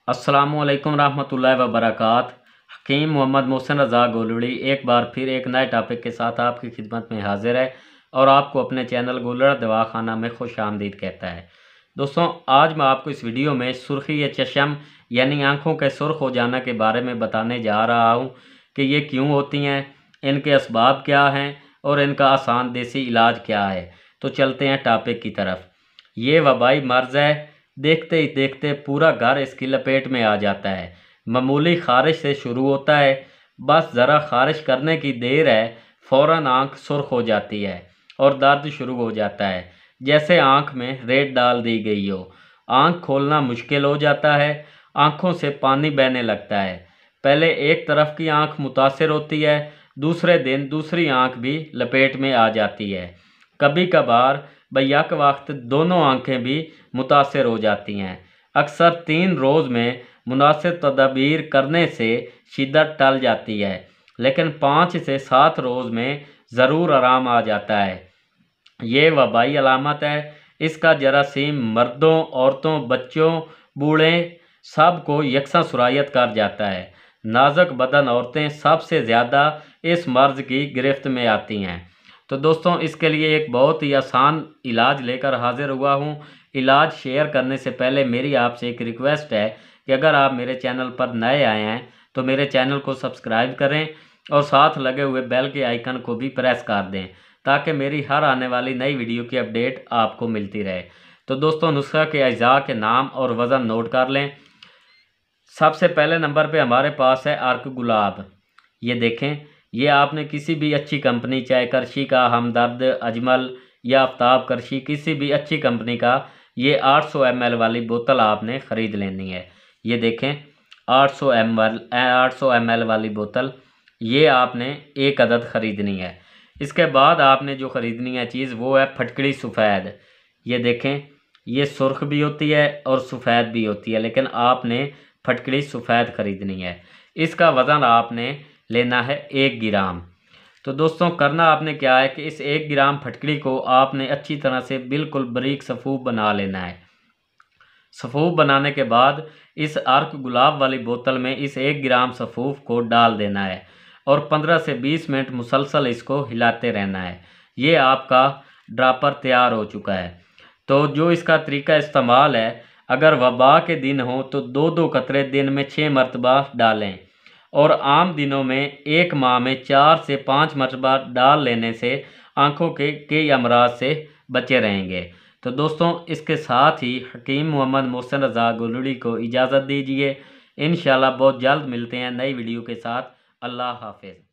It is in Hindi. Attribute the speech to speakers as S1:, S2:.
S1: अस्सलामुअलैकुम रहमतुल्लाहि व बरकात। हकीम मोहम्मद मोहसिन रज़ा गोलड़ी एक बार फिर एक नए टॉपिक के साथ आपकी खिदमत में हाजिर है और आपको अपने चैनल गोलड़ा दवाखाना में खुश आमदीद कहता है। दोस्तों, आज मैं आपको इस वीडियो में सुर्खी चशम यानी आँखों के सुर्ख हो जाने के बारे में बताने जा रहा हूँ कि ये क्यों होती हैं, इनके असबाब क्या हैं और इनका आसान देसी इलाज क्या है। तो चलते हैं टॉपिक की तरफ। ये वबाई मर्ज़ है, देखते ही देखते पूरा घर इसकी लपेट में आ जाता है। मामूली खारिश से शुरू होता है, बस ज़रा खारिश करने की देर है, फ़ौरन आँख सुर्ख हो जाती है और दर्द शुरू हो जाता है, जैसे आँख में रेत डाल दी गई हो। आँख खोलना मुश्किल हो जाता है, आँखों से पानी बहने लगता है। पहले एक तरफ की आँख मुतासिर होती है, दूसरे दिन दूसरी आँख भी लपेट में आ जाती है। कभी कभार बैक वक्त दोनों आँखें भी मुतासिर हो जाती हैं। अक्सर 3 रोज़ में मुनासिब तदाबीर करने से शिद्दत टल जाती है, लेकिन 5 से 7 रोज़ में ज़रूर आराम आ जाता है। ये वबाई अलामत है। इसका जरासीम मर्दों, औरतों, बच्चों, बूढ़े सब को यकसा सुरायत कर जाता है। नाजुक बदन औरतें सबसे ज़्यादा इस मर्ज़ की गिरफ्त में आती हैं। तो दोस्तों, इसके लिए एक बहुत ही आसान इलाज लेकर हाजिर हुआ हूँ। इलाज शेयर करने से पहले मेरी आपसे एक रिक्वेस्ट है कि अगर आप मेरे चैनल पर नए आए हैं तो मेरे चैनल को सब्सक्राइब करें और साथ लगे हुए बेल के आइकन को भी प्रेस कर दें, ताकि मेरी हर आने वाली नई वीडियो की अपडेट आपको मिलती रहे। तो दोस्तों, नुस्खा के अज्जा के नाम और वज़न नोट कर लें। सबसे पहले नंबर पे हमारे पास है अर्क गुलाब। ये देखें, ये आपने किसी भी अच्छी कंपनी, चाहे करशी का, हमदर्द, अजमल या आफ्ताब करशी, किसी भी अच्छी कंपनी का ये 800 ml वाली बोतल आपने ख़रीद लेनी है। ये देखें, 800 ml वाली बोतल ये आपने एक अदद ख़रीदनी है। इसके बाद आपने जो ख़रीदनी है चीज़ वो है फटकड़ी सफ़ेद। ये देखें, ये सुर्ख भी होती है और सफ़ेद भी होती है, लेकिन आपने फटकड़ी सफ़ेद ख़रीदनी है। इसका वज़न आपने लेना है 1 ग्राम। तो दोस्तों, करना आपने क्या है कि इस 1 ग्राम फटकड़ी को आपने अच्छी तरह से बिल्कुल बारीक सफ़ूफ बना लेना है। सफ़ूफ बनाने के बाद इस अर्क गुलाब वाली बोतल में इस 1 ग्राम सफ़ूफ को डाल देना है और 15 से 20 मिनट मुसलसल इसको हिलाते रहना है। ये आपका ड्रापर तैयार हो चुका है। तो जो इसका तरीका इस्तेमाल है, अगर वबा के दिन हो तो 2-2 कतरे दिन में 6 मरतबा डालें और आम दिनों में 1 माह में 4 से 5 मरतबा डाल लेने से आँखों के कई अमराज से बचे रहेंगे। तो दोस्तों, इसके साथ ही हकीम मोहम्मद मोहसिन रज़ा गोलड़ी को इजाज़त दीजिए। इंशाल्लाह बहुत जल्द मिलते हैं नई वीडियो के साथ। अल्लाह हाफ़िज़।